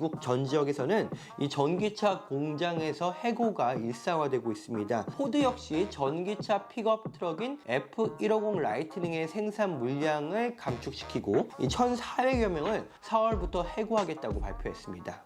미국 전 지역에서는 이 전기차 공장에서 해고가 일상화되고 있습니다. 포드 역시 전기차 픽업 트럭인 F150 라이트닝의 생산 물량을 감축시키고 이 1,400여 명을 4월부터 해고하겠다고 발표했습니다.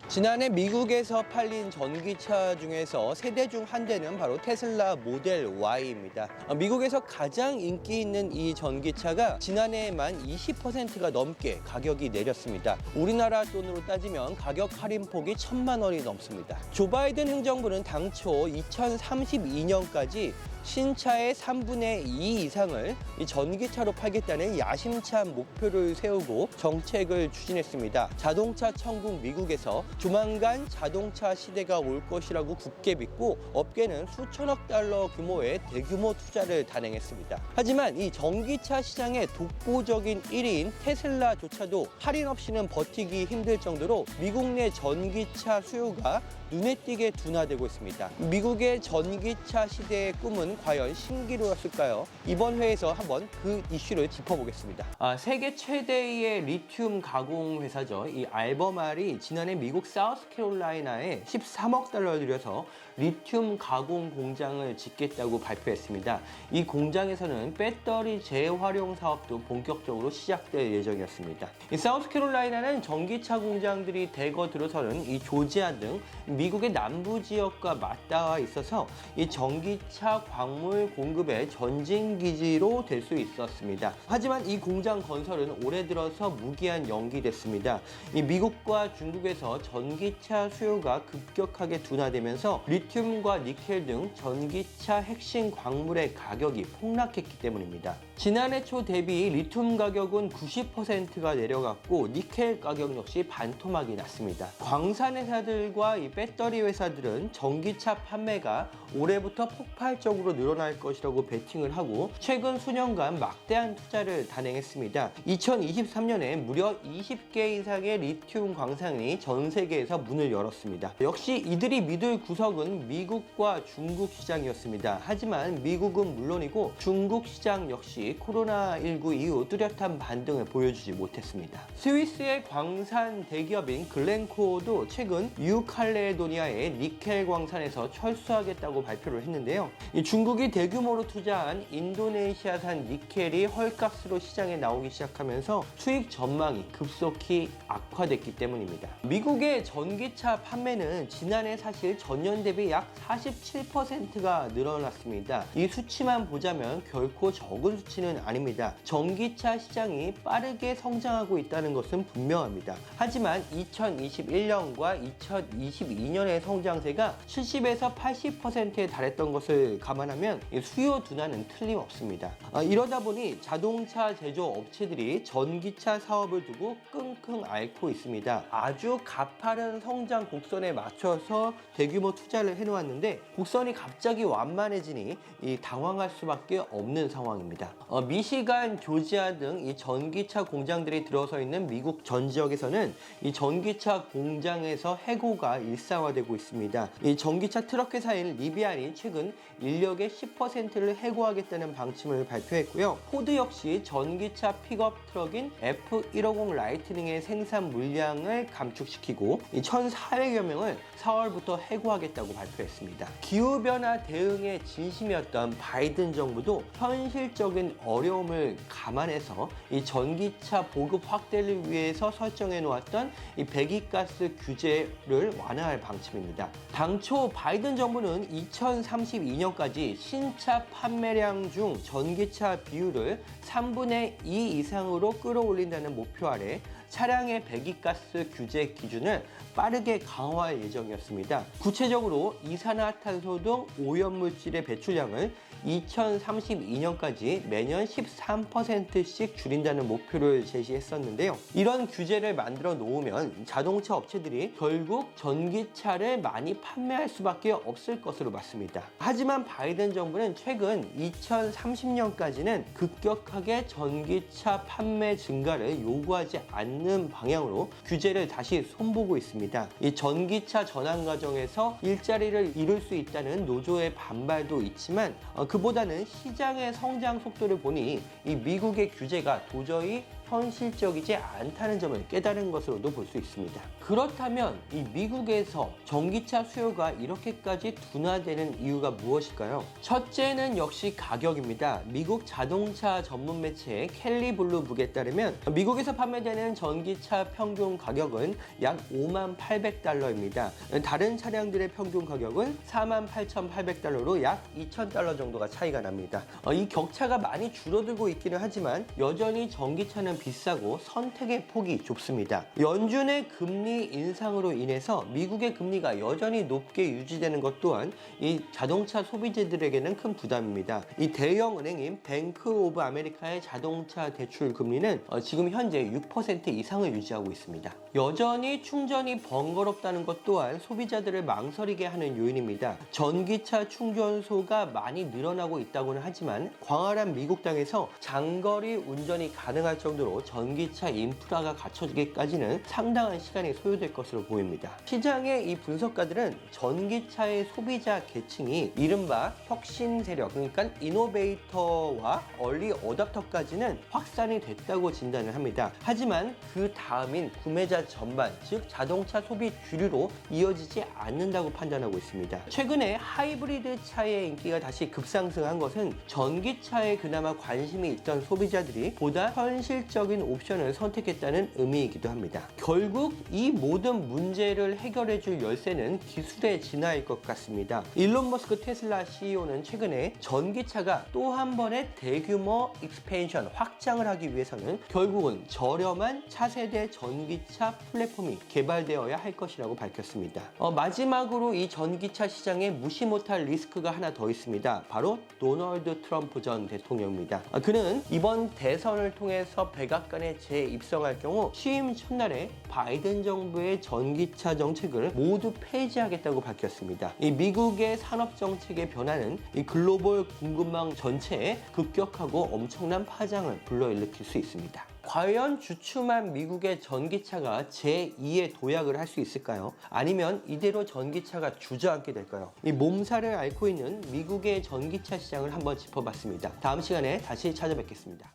지난해 미국에서 팔린 전기차 중에서 세대 중 한 대는 바로 테슬라 모델 Y입니다. 미국에서 가장 인기 있는 이 전기차가 지난해에만 20%가 넘게 가격이 내렸습니다. 우리나라 돈으로 따지면 가격 할인폭이 1,000만 원이 넘습니다. 조 바이든 행정부는 당초 2032년까지 신차의 3분의 2 이상을 이 전기차로 팔겠다는 야심찬 목표를 세우고 정책을 추진했습니다. 자동차 천국 미국에서 조만간 자동차 시대가 올 것이라고 굳게 믿고 업계는 수천억 달러 규모의 대규모 투자를 단행했습니다. 하지만 이 전기차 시장의 독보적인 1위인 테슬라조차도 할인 없이는 버티기 힘들 정도로 미국 내 전기차 수요가 눈에 띄게 둔화되고 있습니다. 미국의 전기차 시대의 꿈은 과연 신기루였을까요? 이번 회에서 한번 그 이슈를 짚어보겠습니다. 세계 최대의 리튬 가공 회사죠. 이 알버말이 지난해 미국 사우스캐롤라이나에 13억 달러를 들여서 리튬 가공 공장을 짓겠다고 발표했습니다. 이 공장에서는 배터리 재활용 사업도 본격적으로 시작될 예정이었습니다. 이 사우스캐롤라이나는 전기차 공장들이 대거 들어서는 이 조지아 등 미국의 남부 지역과 맞닿아 있어서 이 전기차 광물 공급의 전진기지로 될 수 있었습니다. 하지만 이 공장 건설은 올해 들어서 무기한 연기됐습니다. 이 미국과 중국에서 전기차 수요가 급격하게 둔화되면서 리튬과 니켈 등 전기차 핵심 광물의 가격이 폭락했기 때문입니다. 지난해 초 대비 리튬 가격은 90%가 내려갔고 니켈 가격 역시 반토막이 났습니다. 광산 회사들과 이 배터리 회사들은 전기차 판매가 올해부터 폭발적으로 늘어날 것이라고 베팅을 하고 최근 수년간 막대한 투자를 단행했습니다. 2023년에 무려 20개 이상의 리튬 광산이 전 세계에서 문을 열었습니다. 역시 이들이 믿을 구석은 미국과 중국 시장이었습니다. 하지만 미국은 물론이고 중국 시장 역시 코로나19 이후 뚜렷한 반등을 보여주지 못했습니다. 스위스의 광산 대기업인 글렌코어도 최근 뉴칼레도니아의 니켈 광산에서 철수하겠다고 발표를 했는데요. 중국이 대규모로 투자한 인도네시아산 니켈이 헐값으로 시장에 나오기 시작하면서 수익 전망이 급속히 악화됐기 때문입니다. 미국의 전기차 판매는 지난해 사실 전년 대비 약 47%가 늘어났습니다. 이 수치만 보자면 결코 적은 수치는 아닙니다. 전기차 시장이 빠르게 성장하고 있다는 것은 분명합니다. 하지만 2021년과 2022년의 성장세가 70에서 80%에 달했던 것을 감안하면 수요 둔화는 틀림없습니다. 이러다 보니 자동차 제조업체들이 전기차 사업을 두고 끙끙 앓고 있습니다. 아주 가파른 성장 곡선에 맞춰서 대규모 투자를 해놓았는데 곡선이 갑자기 완만해지니 당황할 수밖에 없는 상황입니다. 미시간, 조지아 등 이 전기차 공장들이 들어서 있는 미국 전 지역에서는 이 전기차 공장에서 해고가 일상화되고 있습니다. 이 전기차 트럭 회사인 리비안이 최근 인력의 10%를 해고하겠다는 방침을 발표했고요. 포드 역시 전기차 픽업 트럭인 F150 라이트닝의 생산 물량을 감축시키고 1,400여 명을 4월부터 해고하겠다고 발표했습니다. 기후변화 대응에 진심이었던 바이든 정부도 현실적인 어려움을 감안해서 이 전기차 보급 확대를 위해서 설정해 놓았던 이 배기가스 규제를 완화할 방침입니다. 당초 바이든 정부는 2032년까지 신차 판매량 중 전기차 비율을 3분의 2 이상으로 끌어올린다는 목표 아래 차량의 배기가스 규제 기준을 빠르게 강화할 예정이었습니다. 구체적으로 이산화탄소 등 오염물질의 배출량을 2032년까지 매년 13%씩 줄인다는 목표를 제시했었는데요. 이런 규제를 만들어 놓으면 자동차 업체들이 결국 전기차를 많이 판매할 수밖에 없을 것으로 맞습니다. 하지만 바이든 정부는 최근 2030년까지는 급격하게 전기차 판매 증가를 요구하지 않는 방향으로 규제를 다시 손보고 있습니다. 이 전기차 전환 과정에서 일자리를 잃을 수 있다는 노조의 반발도 있지만 그보다는 시장의 성장 속도를 보니 이 미국의 규제가 도저히 현실적이지 않다는 점을 깨달은 것으로도 볼 수 있습니다. 그렇다면 이 미국에서 전기차 수요가 이렇게까지 둔화되는 이유가 무엇일까요? 첫째는 역시 가격입니다. 미국 자동차 전문 매체 캘리블루북에 따르면 미국에서 판매되는 전기차 평균 가격은 약 58,800달러입니다. 다른 차량들의 평균 가격은 48,800달러로 약 2,000달러 정도가 차이가 납니다. 이 격차가 많이 줄어들고 있기는 하지만 여전히 전기차는 비싸고 선택의 폭이 좁습니다. 연준의 금리 인상으로 인해서 미국의 금리가 여전히 높게 유지되는 것 또한 이 자동차 소비자들에게는 큰 부담입니다. 이 대형 은행인 뱅크 오브 아메리카의 자동차 대출 금리는 지금 현재 6% 이상을 유지하고 있습니다. 여전히 충전이 번거롭다는 것 또한 소비자들을 망설이게 하는 요인입니다. 전기차 충전소가 많이 늘어나고 있다고는 하지만 광활한 미국 땅에서 장거리 운전이 가능할 정도로 전기차 인프라가 갖춰지기까지는 상당한 시간이 소요될 것으로 보입니다. 시장의 이 분석가들은 전기차의 소비자 계층이 이른바 혁신 세력, 그러니까 이노베이터와 얼리 어답터까지는 확산이 됐다고 진단을 합니다. 하지만 그 다음인 구매자 전반, 즉 자동차 소비 주류로 이어지지 않는다고 판단하고 있습니다. 최근에 하이브리드 차의 인기가 다시 급상승한 것은 전기차에 그나마 관심이 있던 소비자들이 보다 현실적인 옵션을 선택했다는 의미이기도 합니다. 결국 이 모든 문제를 해결해줄 열쇠는 기술의 진화일 것 같습니다. 일론 머스크 테슬라 CEO는 최근에 전기차가 또 한 번의 대규모 익스펜션, 확장을 하기 위해서는 결국은 저렴한 차세대 전기차 플랫폼이 개발되어야 할 것이라고 밝혔습니다. 마지막으로 이 전기차 시장에 무시 못할 리스크가 하나 더 있습니다. 바로 도널드 트럼프 전 대통령입니다. 그는 이번 대선을 통해서 백악관에 재입성할 경우 취임 첫날에 바이든 정부의 전기차 정책을 모두 폐지하겠다고 밝혔습니다. 이 미국의 산업 정책의 변화는 이 글로벌 공급망 전체에 급격하고 엄청난 파장을 불러일으킬 수 있습니다. 과연 주춤한 미국의 전기차가 제2의 도약을 할 수 있을까요? 아니면 이대로 전기차가 주저앉게 될까요? 이 몸살을 앓고 있는 미국의 전기차 시장을 한번 짚어봤습니다. 다음 시간에 다시 찾아뵙겠습니다.